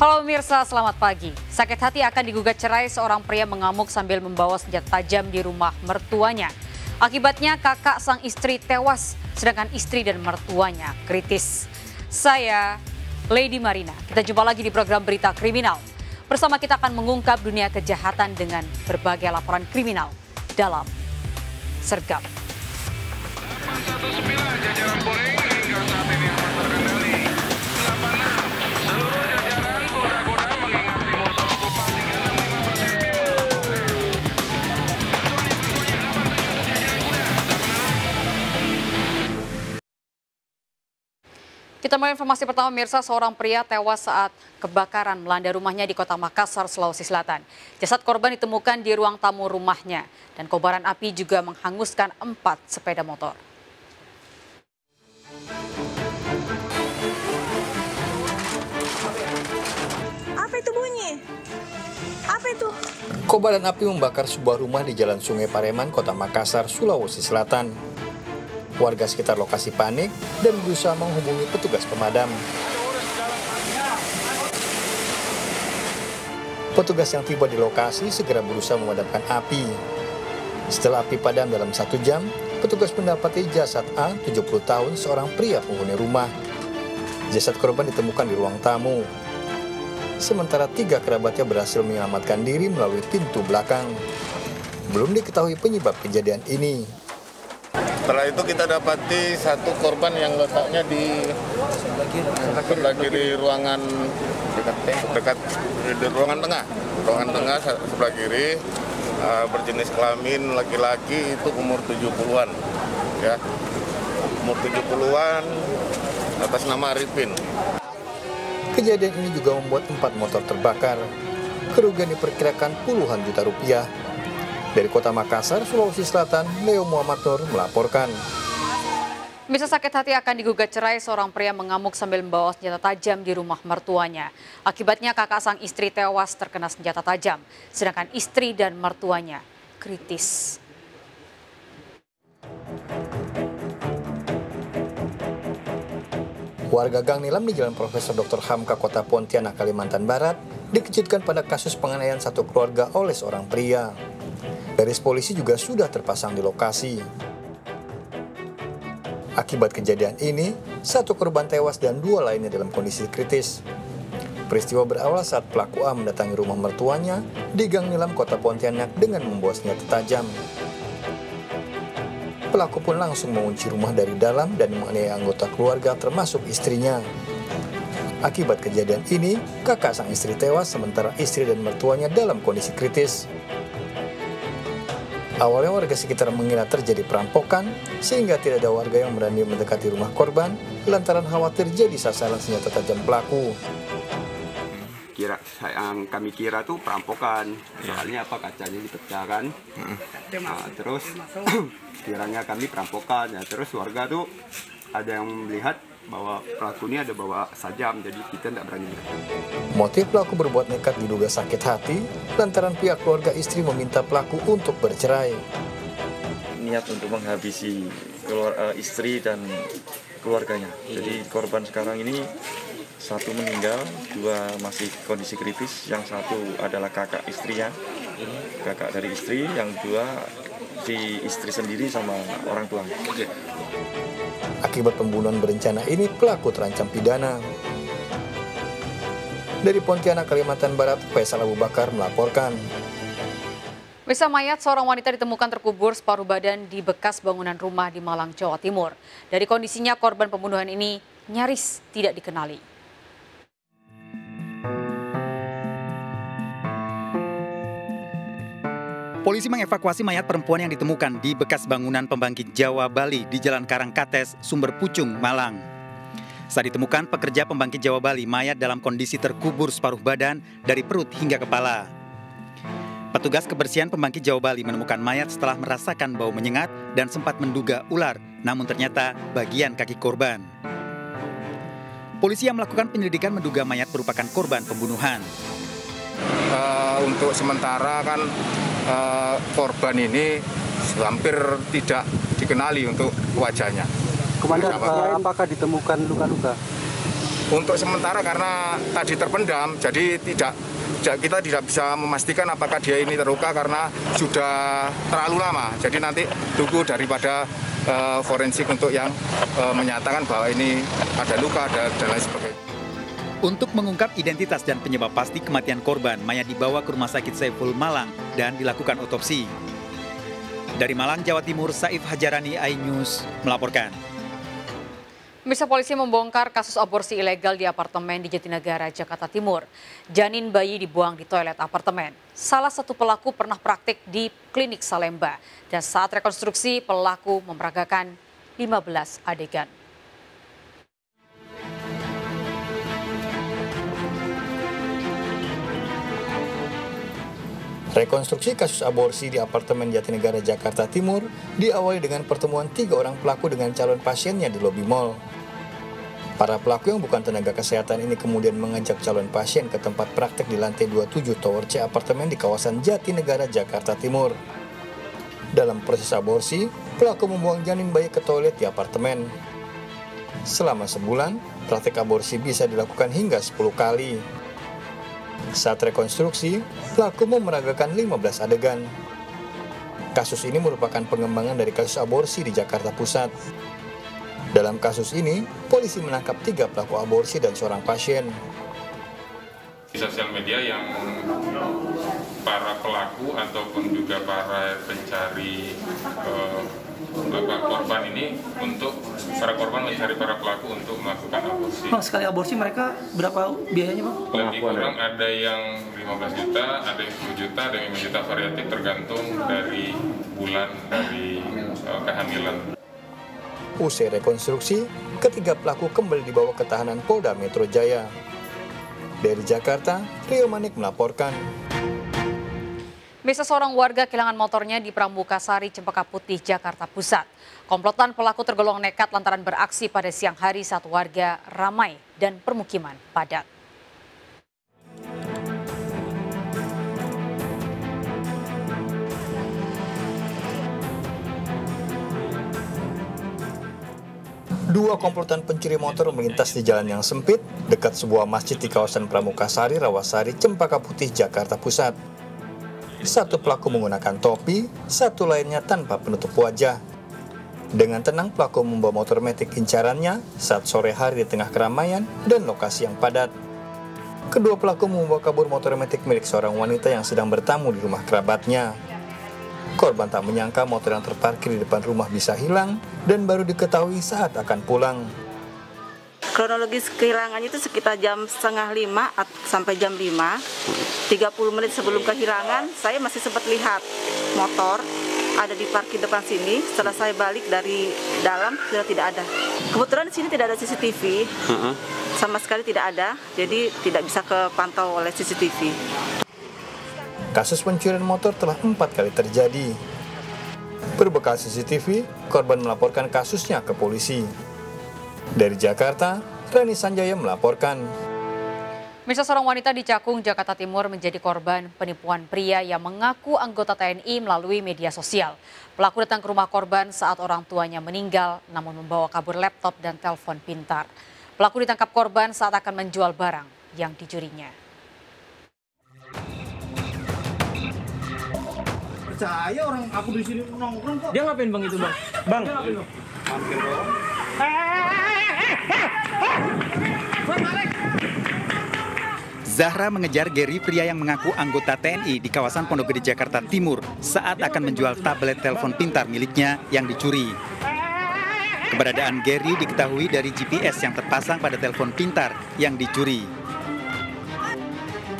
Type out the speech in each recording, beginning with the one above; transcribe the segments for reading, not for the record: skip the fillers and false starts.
Halo pemirsa, selamat pagi. Sakit hati akan digugat cerai seorang pria mengamuk sambil membawa senjata tajam di rumah mertuanya. Akibatnya kakak sang istri tewas, sedangkan istri dan mertuanya kritis. Saya Lady Marina. Kita jumpa lagi di program Berita Kriminal. Bersama kita akan mengungkap dunia kejahatan dengan berbagai laporan kriminal dalam Sergap. Kita mulai informasi pertama, pemirsa. Seorang pria tewas saat kebakaran melanda rumahnya di Kota Makassar, Sulawesi Selatan. Jasad korban ditemukan di ruang tamu rumahnya dan kobaran api juga menghanguskan 4 sepeda motor. Apa itu bunyi? Apa itu? Kobaran api membakar sebuah rumah di Jalan Sungai Pareman, Kota Makassar, Sulawesi Selatan. Warga sekitar lokasi panik dan berusaha menghubungi petugas pemadam. Petugas yang tiba di lokasi segera berusaha memadamkan api. Setelah api padam dalam 1 jam, petugas mendapati jasad A, 70 tahun, seorang pria penghuni rumah. Jasad korban ditemukan di ruang tamu. Sementara 3 kerabatnya berhasil menyelamatkan diri melalui pintu belakang. Belum diketahui penyebab kejadian ini. Setelah itu kita dapati satu korban yang letaknya di sebelah kiri ruangan dekat di ruangan tengah sebelah kiri, berjenis kelamin laki-laki, itu umur 70-an ya. Umur 70-an, atas nama Arifin. Kejadian ini juga membuat 4 motor terbakar. Kerugian diperkirakan puluhan juta rupiah. Dari Kota Makassar, Sulawesi Selatan, Leo Muhammad Nur melaporkan. Bisa sakit hati akan digugat cerai seorang pria mengamuk sambil membawa senjata tajam di rumah mertuanya. Akibatnya kakak sang istri tewas terkena senjata tajam, sedangkan istri dan mertuanya kritis. Warga Gang Nilam di Jalan Profesor Dr. Hamka, Kota Pontianak, Kalimantan Barat, dikejutkan pada kasus penganiayaan satu keluarga oleh seorang pria. Garis polisi juga sudah terpasang di lokasi. Akibat kejadian ini, 1 korban tewas dan 2 lainnya dalam kondisi kritis. Peristiwa berawal saat pelaku A mendatangi rumah mertuanya di Gang Nilam, Kota Pontianak dengan membawa senjata tajam. Pelaku pun langsung mengunci rumah dari dalam dan menganiaya anggota keluarga termasuk istrinya. Akibat kejadian ini, kakak sang istri tewas sementara istri dan mertuanya dalam kondisi kritis. Awalnya warga sekitar mengira terjadi perampokan, sehingga tidak ada warga yang berani mendekati rumah korban lantaran khawatir jadi sasaran senjata tajam pelaku. Yang kami kira tuh perampokan, soalnya apa, kacanya dipecahkan. Terus kiranya kami perampokan, ya terus warga tuh ada yang melihat bahwa pelaku ini ada bawa sajam, jadi kita tidak berani. Motif pelaku berbuat nekat diduga sakit hati lantaran pihak keluarga istri meminta pelaku untuk bercerai. Niat untuk menghabisi istri dan keluarganya. Jadi korban sekarang ini 1 meninggal, 2 masih kondisi kritis, yang 1 adalah kakak istrinya, kakak dari istri, yang 2 si istri sendiri sama orang tuanya. Akibat pembunuhan berencana ini, pelaku terancam pidana. Dari Pontianak, Kalimantan Barat, Faisal Abu Bakar melaporkan. Mayat seorang wanita ditemukan terkubur separuh badan di bekas bangunan rumah di Malang, Jawa Timur. Dari kondisinya, korban pembunuhan ini nyaris tidak dikenali. Polisi mengevakuasi mayat perempuan yang ditemukan di bekas bangunan pembangkit Jawa Bali di Jalan Karangkates, Sumber Pucung, Malang. Saat ditemukan pekerja pembangkit Jawa Bali, mayat dalam kondisi terkubur separuh badan dari perut hingga kepala. Petugas kebersihan pembangkit Jawa Bali menemukan mayat setelah merasakan bau menyengat dan sempat menduga ular, namun ternyata bagian kaki korban. Polisi yang melakukan penyelidikan menduga mayat merupakan korban pembunuhan. Untuk sementara kan korban ini hampir tidak dikenali untuk wajahnya. Komandan, apakah ditemukan luka-luka? untuk sementara karena tadi terpendam, jadi kita tidak bisa memastikan apakah dia ini terluka karena sudah terlalu lama. Jadi nanti tunggu daripada forensik untuk yang menyatakan bahwa ini ada luka dan lain sebagainya. Untuk mengungkap identitas dan penyebab pasti kematian korban, mayat dibawa ke Rumah Sakit Saiful Malang dan dilakukan otopsi. Dari Malang, Jawa Timur, Saif Hajarani, iNews melaporkan. Pemirsa, polisi membongkar kasus aborsi ilegal di apartemen di Jatinegara, Jakarta Timur. Janin bayi dibuang di toilet apartemen. Salah satu pelaku pernah praktik di klinik Salemba. Dan saat rekonstruksi, pelaku memeragakan 15 adegan. Rekonstruksi kasus aborsi di apartemen Jatinegara, Jakarta Timur diawali dengan pertemuan 3 orang pelaku dengan calon pasiennya di lobi mal. Para pelaku yang bukan tenaga kesehatan ini kemudian mengajak calon pasien ke tempat praktek di lantai 27 Tower C apartemen di kawasan Jatinegara, Jakarta Timur. Dalam proses aborsi, pelaku membuang janin bayi ke toilet di apartemen. Selama sebulan, praktek aborsi bisa dilakukan hingga 10 kali. Saat rekonstruksi, pelaku memeragakan 15 adegan. Kasus ini merupakan pengembangan dari kasus aborsi di Jakarta Pusat. Dalam kasus ini, polisi menangkap 3 pelaku aborsi dan seorang pasien. Di sosial media yang para pelaku ataupun juga para pencari korban ini untuk para korban mencari para pelaku untuk melakukan aborsi. Sekali aborsi mereka berapa biayanya, Bang? Lebih kurang ada yang 15 juta, ada yang 10 juta, ada yang 5 juta, variatif tergantung dari bulan dari kehamilan. Usai rekonstruksi, ketiga pelaku kembali dibawa ke tahanan Polda Metro Jaya. Dari Jakarta, Rio Manik melaporkan. Bisa seorang warga kehilangan motornya di Pramukasari, Cempaka Putih, Jakarta Pusat. Komplotan pelaku tergolong nekat lantaran beraksi pada siang hari saat warga ramai dan permukiman padat. Dua komplotan pencuri motor melintas di jalan yang sempit dekat sebuah masjid di kawasan Pramukasari, Rawasari, Cempaka Putih, Jakarta Pusat. Satu pelaku menggunakan topi, satu lainnya tanpa penutup wajah. Dengan tenang pelaku membawa motor metik incarannya saat sore hari di tengah keramaian dan lokasi yang padat. Kedua pelaku membawa kabur motor metik milik seorang wanita yang sedang bertamu di rumah kerabatnya. Korban tak menyangka motor yang terparkir di depan rumah bisa hilang dan baru diketahui saat akan pulang. Kronologis kehilangannya itu sekitar jam 4:30 sampai jam 5. 30 menit sebelum kehilangan, saya masih sempat lihat motor ada di parkir depan sini. Setelah saya balik dari dalam, sudah tidak ada. Kebetulan di sini tidak ada CCTV, sama sekali tidak ada, jadi tidak bisa kepantau oleh CCTV. Kasus pencurian motor telah 4 kali terjadi. Berbekal CCTV, korban melaporkan kasusnya ke polisi. Dari Jakarta, Rani Sanjaya melaporkan. Misal seorang wanita di Cakung, Jakarta Timur menjadi korban penipuan pria yang mengaku anggota TNI melalui media sosial. Pelaku datang ke rumah korban saat orang tuanya meninggal, namun membawa kabur laptop dan telepon pintar. Pelaku ditangkap korban saat akan menjual barang yang dicurinya. Percaya orang aku di sini nongkrong kok. Dia ngapain Bang itu, Bang? Bang. Mampir dong. Zahra mengejar Gary, pria yang mengaku anggota TNI di kawasan Pondok Gede, Jakarta Timur saat akan menjual tablet telepon pintar miliknya yang dicuri. Keberadaan Gary diketahui dari GPS yang terpasang pada telepon pintar yang dicuri.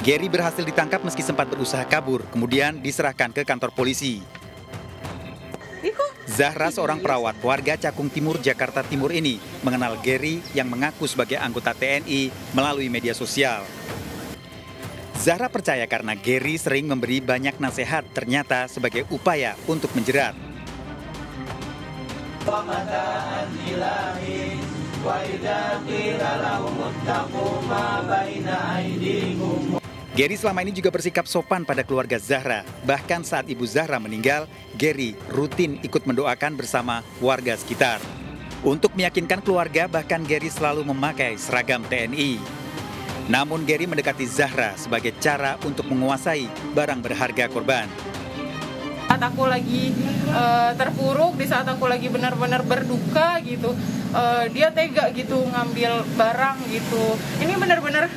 Gary berhasil ditangkap meski sempat berusaha kabur, kemudian diserahkan ke kantor polisi. Zahra, seorang perawat warga Cakung Timur, Jakarta Timur ini mengenal Gary yang mengaku sebagai anggota TNI melalui media sosial. Zahra percaya karena Gary sering memberi banyak nasihat, ternyata sebagai upaya untuk menjerat. Gary selama ini juga bersikap sopan pada keluarga Zahra. Bahkan saat ibu Zahra meninggal, Gary rutin ikut mendoakan bersama warga sekitar. Untuk meyakinkan keluarga, bahkan Gary selalu memakai seragam TNI. Namun Gary mendekati Zahra sebagai cara untuk menguasai barang berharga korban. Saat aku lagi terpuruk, di saat aku lagi benar-benar berduka gitu, dia tega gitu ngambil barang gitu. Ini benar-benar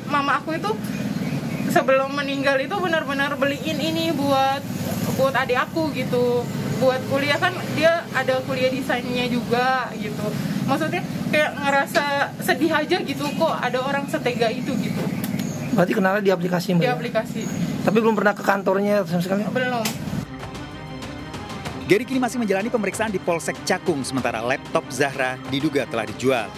mama aku itu sebelum meninggal itu benar-benar beliin ini buat adik aku gitu, buat kuliah, kan dia ada kuliah desainnya juga gitu. Maksudnya kayak ngerasa sedih aja gitu, kok ada orang setega itu gitu. Berarti kenalnya di aplikasi, Mbak? Di aplikasi. Tapi belum pernah ke kantornya sama sekali? Belum. Gary kini masih menjalani pemeriksaan di Polsek Cakung, sementara laptop Zahra diduga telah dijual.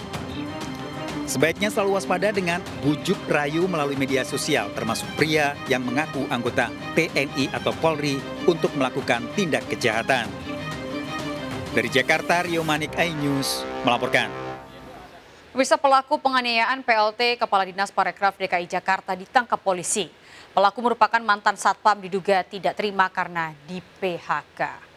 Sebaiknya selalu waspada dengan bujuk rayu melalui media sosial, termasuk pria yang mengaku anggota TNI atau Polri untuk melakukan tindak kejahatan. Dari Jakarta, Rio Manik, iNews melaporkan. Pemirsa, pelaku penganiayaan PLT Kepala Dinas Parekraf DKI Jakarta ditangkap polisi. Pelaku merupakan mantan satpam, diduga tidak terima karena di PHK.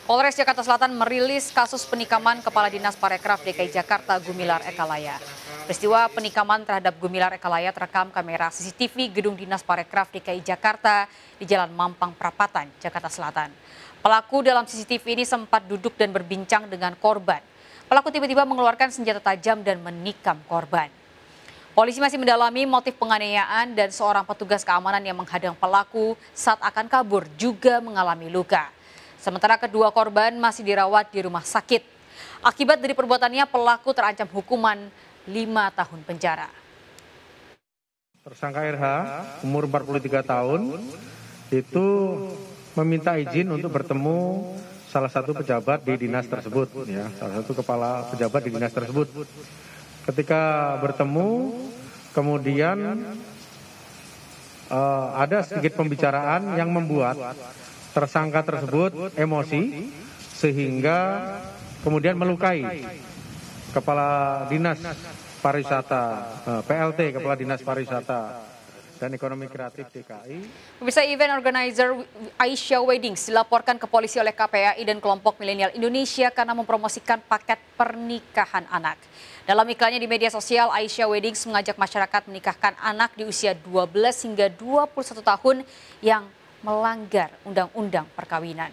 Polres Jakarta Selatan merilis kasus penikaman Kepala Dinas Parekraf DKI Jakarta Gumilar Ekalaya. Peristiwa penikaman terhadap Gumilar Ekalaya terekam kamera CCTV Gedung Dinas Parekraf DKI Jakarta di Jalan Mampang Prapatan, Jakarta Selatan. Pelaku dalam CCTV ini sempat duduk dan berbincang dengan korban. Pelaku tiba-tiba mengeluarkan senjata tajam dan menikam korban. Polisi masih mendalami motif penganiayaan dan seorang petugas keamanan yang menghadang pelaku saat akan kabur juga mengalami luka. Sementara kedua korban masih dirawat di rumah sakit. Akibat dari perbuatannya, pelaku terancam hukuman 5 tahun penjara. Tersangka RH, umur 43 tahun, itu meminta izin untuk bertemu salah satu pejabat di dinas tersebut, ya, salah satu kepala pejabat di dinas tersebut. Ketika bertemu, kemudian ada sedikit pembicaraan yang membuat tersangka tersebut emosi sehingga kemudian melukai Kepala Dinas Pariwisata, PLT Kepala Dinas Pariwisata dan Ekonomi Kreatif DKI. Pemirsa, event organizer Aisyah Weddings dilaporkan ke polisi oleh KPAI dan kelompok milenial Indonesia karena mempromosikan paket pernikahan anak. Dalam iklannya di media sosial, Aisyah Weddings mengajak masyarakat menikahkan anak di usia 12 hingga 21 tahun yang melanggar undang-undang perkawinan.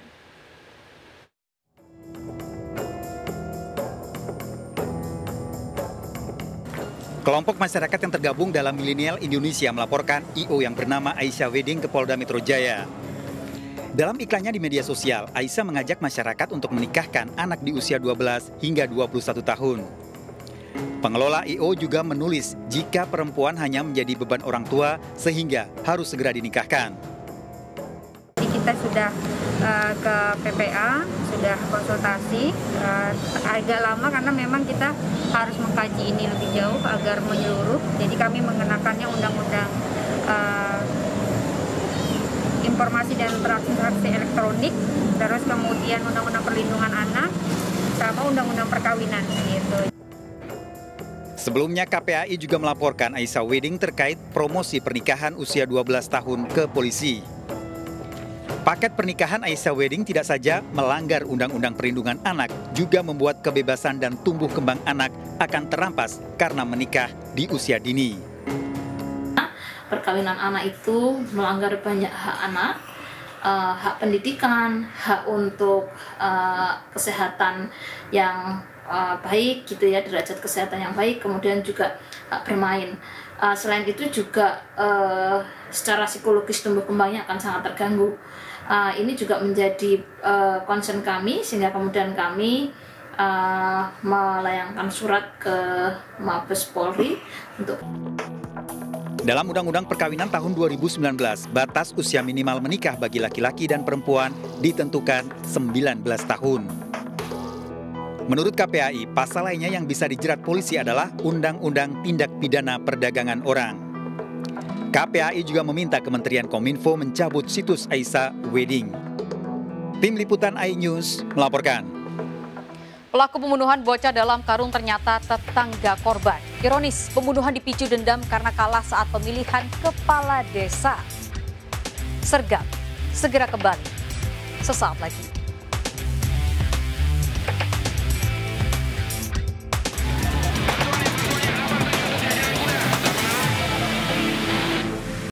Kelompok masyarakat yang tergabung dalam Milenial Indonesia melaporkan I.O. yang bernama Aisyah Wedding ke Polda Metro Jaya. Dalam iklannya di media sosial, Aisyah mengajak masyarakat untuk menikahkan anak di usia 12 hingga 21 tahun. Pengelola I.O. juga menulis jika perempuan hanya menjadi beban orang tua sehingga harus segera dinikahkan. Kita sudah ke PPA, sudah konsultasi, agak lama karena memang kita harus mengkaji ini lebih jauh agar menyeluruh. Jadi kami mengenakannya undang-undang informasi dan transaksi elektronik, terus kemudian undang-undang perlindungan anak, sama undang-undang perkawinan gitu. Sebelumnya KPAI juga melaporkan Aisyah Wedding terkait promosi pernikahan usia 12 tahun ke polisi. Paket pernikahan Aisyah Wedding tidak saja melanggar Undang-Undang Perlindungan Anak, juga membuat kebebasan dan tumbuh kembang anak akan terampas karena menikah di usia dini. Perkawinan anak itu melanggar banyak hak anak, hak pendidikan, hak untuk kesehatan yang baik gitu ya, derajat kesehatan yang baik, kemudian juga hak bermain. Selain itu juga secara psikologis tumbuh kembangnya akan sangat terganggu. Ini juga menjadi concern kami, sehingga kemudian kami melayangkan surat ke Mabes Polri untuk. Dalam Undang-Undang Perkawinan tahun 2019, batas usia minimal menikah bagi laki-laki dan perempuan ditentukan 19 tahun. Menurut KPAI, pasal lainnya yang bisa dijerat polisi adalah Undang-Undang Tindak Pidana Perdagangan Orang. KPAI juga meminta Kementerian Kominfo mencabut situs Aisyah Wedding. Tim Liputan iNews melaporkan. Pelaku pembunuhan bocah dalam karung ternyata tetangga korban. Ironis, pembunuhan dipicu dendam karena kalah saat pemilihan kepala desa. Sergap, segera kembali sesaat lagi.